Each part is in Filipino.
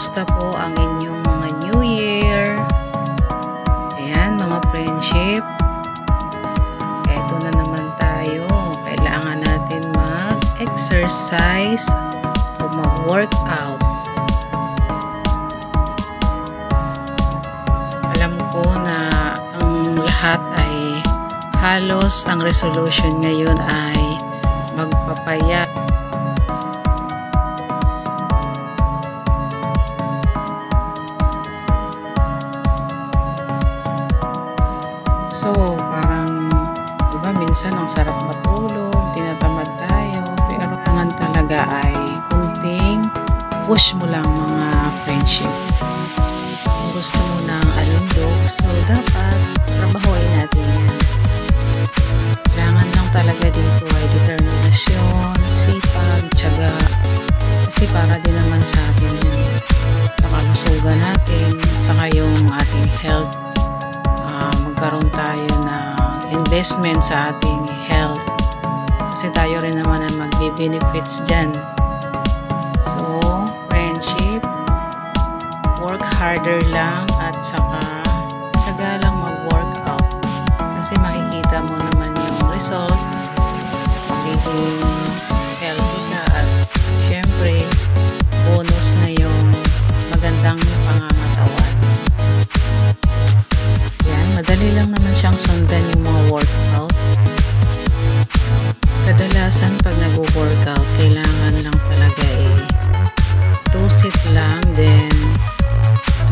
Kumusta po ang inyong mga New Year? Ayan mga friendship. Eto na naman tayo. Kailangan natin mag-exercise o mag-workout. Alam ko na ang lahat ay halos ang resolution ngayon ay magpapayat. So, parang, diba, minsan ang sarap matulog, tinatamad tayo, pero kailangan talaga ay kunting push mo lang mga friendship. Kung gusto mo ng alundog, so dapat trabahoin natin yan. Kailangan lang talaga dito ay determinasyon, sipag, tiyaga, kasi para din naman sa atin yan. Sa kalusugan natin, saka yung ating health, magkaroon tayo ng investment sa ating health kasi tayo rin naman ang magbe-benefits dyan. So, friendship, work harder lang at saka tiyaga lang mag-workout kasi makikita mo naman yung result, magiging healthy ka at syempre bonus na yung magandang pangangatawan. Madali lang naman siyang sundan yung mga workout. Kadalasan pag nag-workout, kailangan lang talaga 2 set lang, then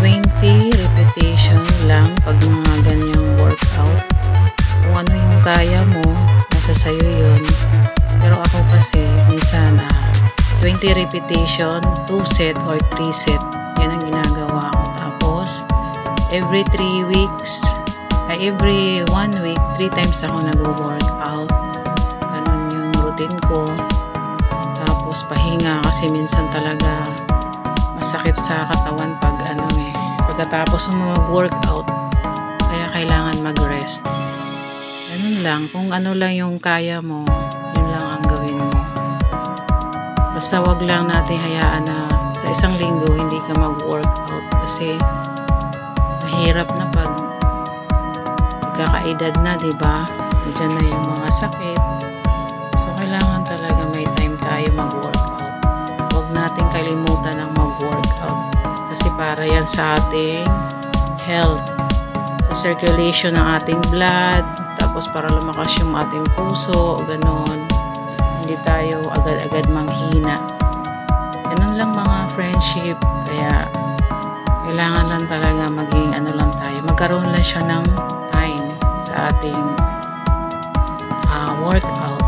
20 repetition lang pag mga ganyang workout. Kung ano yung kaya mo, nasa sayo yun. Pero ako kasi, minsan 20 repetition, 2 set or 3 set. Yan ang ginagawa ko. Tapos, every 3 weeks, every 1 week, 3 times ako nag-workout. Ganun yung routine ko. Tapos pahinga kasi minsan talaga masakit sa katawan pag pagkatapos mo mag-workout. Kaya kailangan mag-rest. Ganun lang. Kung ano lang yung kaya mo, yun lang ang gawin mo. Basta wag lang natin hayaan na sa isang linggo hindi ka mag-workout kasi mahirap na pag kakaedad na, diba? Diyan na yung mga sakit. So, kailangan talaga may time tayo mag-workout. Huwag natin kalimutan ng mag-workout. Kasi para yan sa ating health. Sa circulation ng ating blood. Tapos para lumakas yung ating puso. Ganon. Hindi tayo agad-agad manghina. Ganon lang mga friendship. Kaya, kailangan lang talaga maging lang tayo. Magkaroon lang siya ng sa ating workout.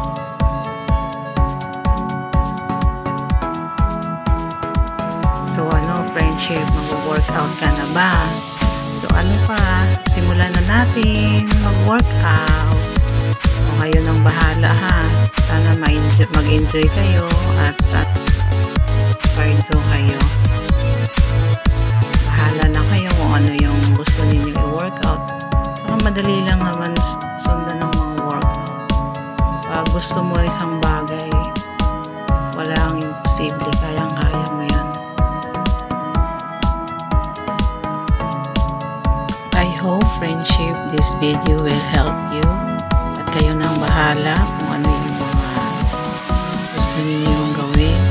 So friendship, mag-workout ka na ba? So simulan na natin mag-workout. O kayo nang bahala ha. Sana mag-enjoy kayo at inspired ko kayo. Bahala na kayo kung ano yung gusto ninyo i-workout. Madali lang naman sundan ng mga workout. Pag gusto mo isang bagay, walang imposible. Kayang-kaya mo yan. I hope, friendship, this video will help you. At kayo nang bahala kung ano yung mga gusto ninyong gawin.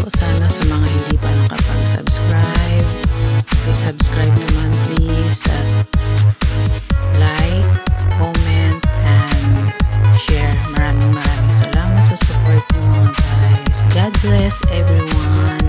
Sana sa mga hindi pa nakapag-subscribe, subscribe naman please at like, comment, and share. Maraming salamat sa support niyo mga guys. God bless everyone.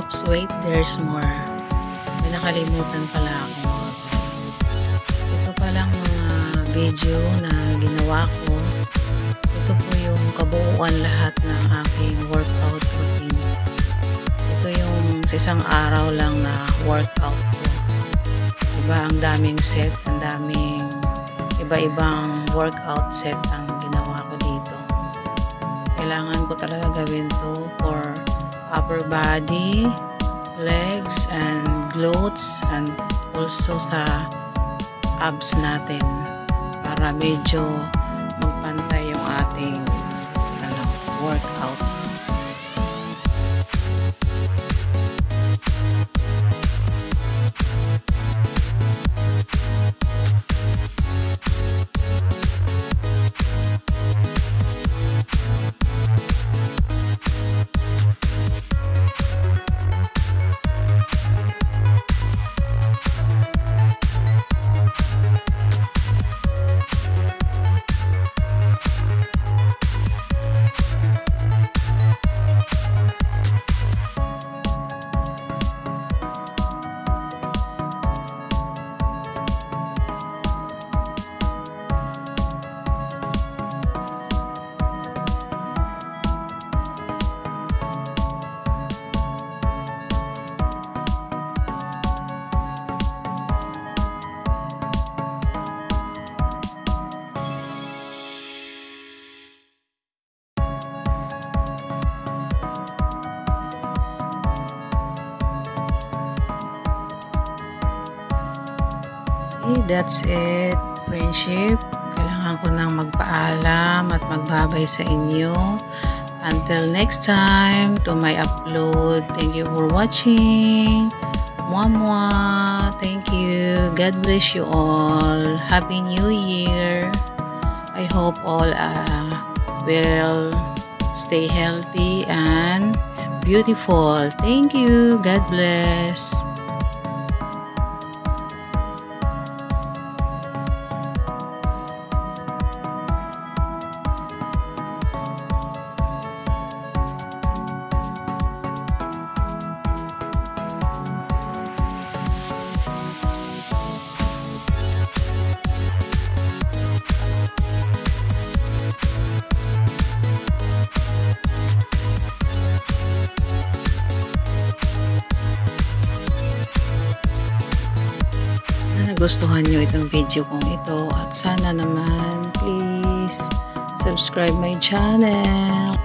Oops, wait, there's more. May nakalimutan pala ako. Ito palang mga video na ginawa ko. Ito po yung kabuuan lahat ng aking workout routine. Ito yung sa isang araw lang na workout ko. Diba, ang daming set, ang daming iba-ibang workout set ang ginawa ko dito. Kailangan ko talaga gawin to for upper body, legs, and glutes, and also sa abs natin para medyo magpantay yung ating workout. Okay, that's it, friendship. Kailangan ko nang magpaalam at magbabay sa inyo. Until next time to my upload. Thank you for watching. Mwah. Thank you. God bless you all. Happy New Year. I hope all will stay healthy and beautiful. Thank you. God bless. Nagustuhan nyo itong video kong ito at sana naman please subscribe my channel.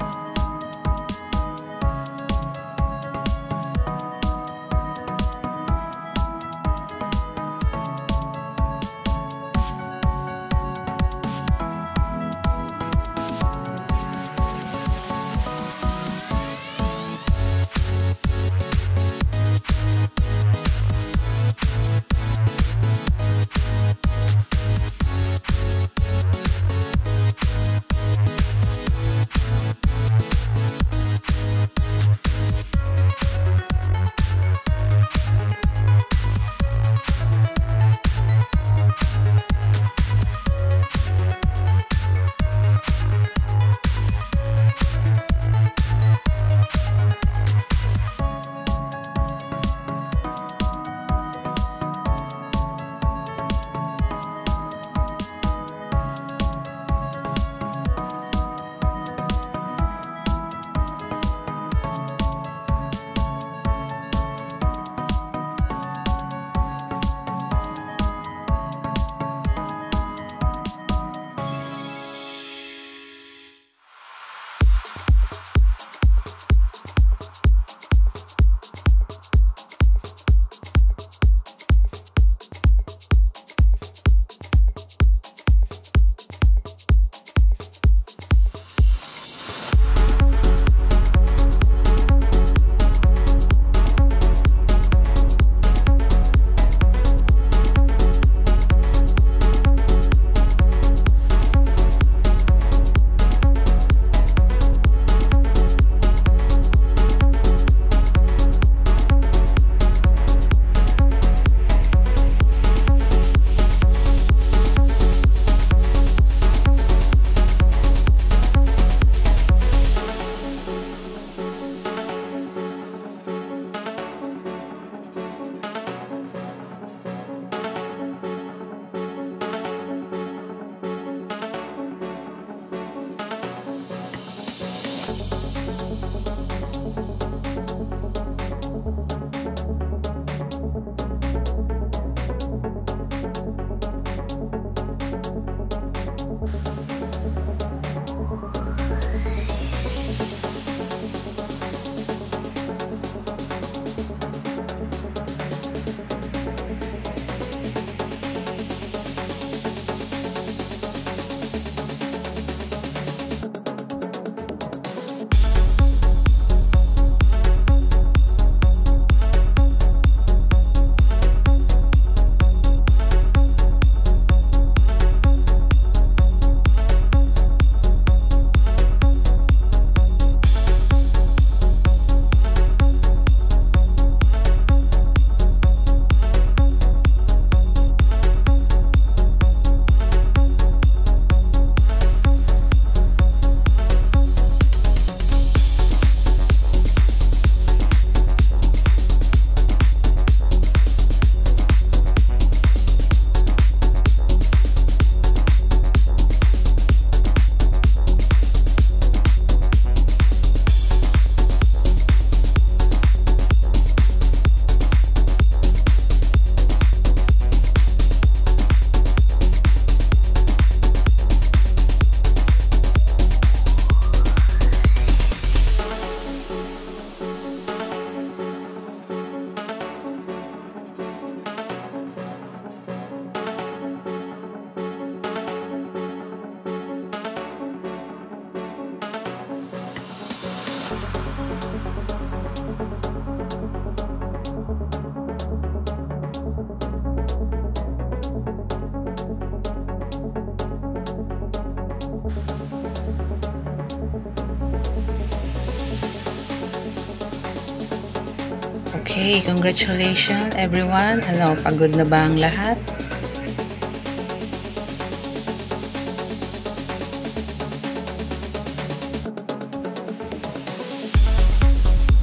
Okay, congratulations everyone. Ano, pagod na ba ang lahat?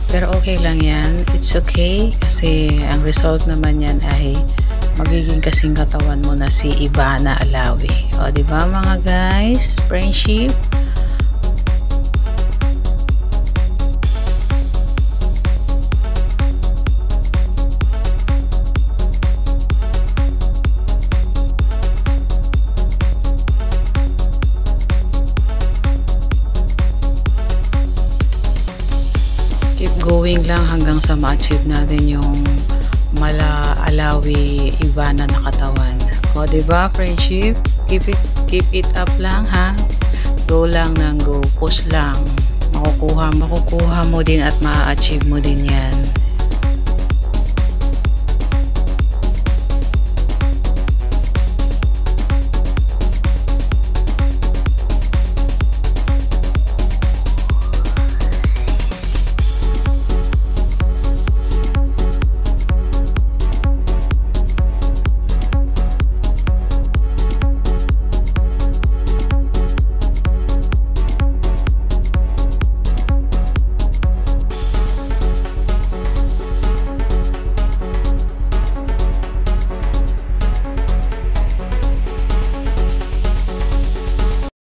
Pero okay lang yan. It's okay kasi ang result naman yan ay magiging kasing katawan mo na si Ivana Alawi. O, diba mga guys? Friendship. Keep going lang hanggang sa ma-achieve natin yung mala Alawi Ivana na katawan. O, diba, friendship? Keep it up lang, ha? Go lang ng go. Push lang. Makukuha mo din at ma-achieve mo din yan.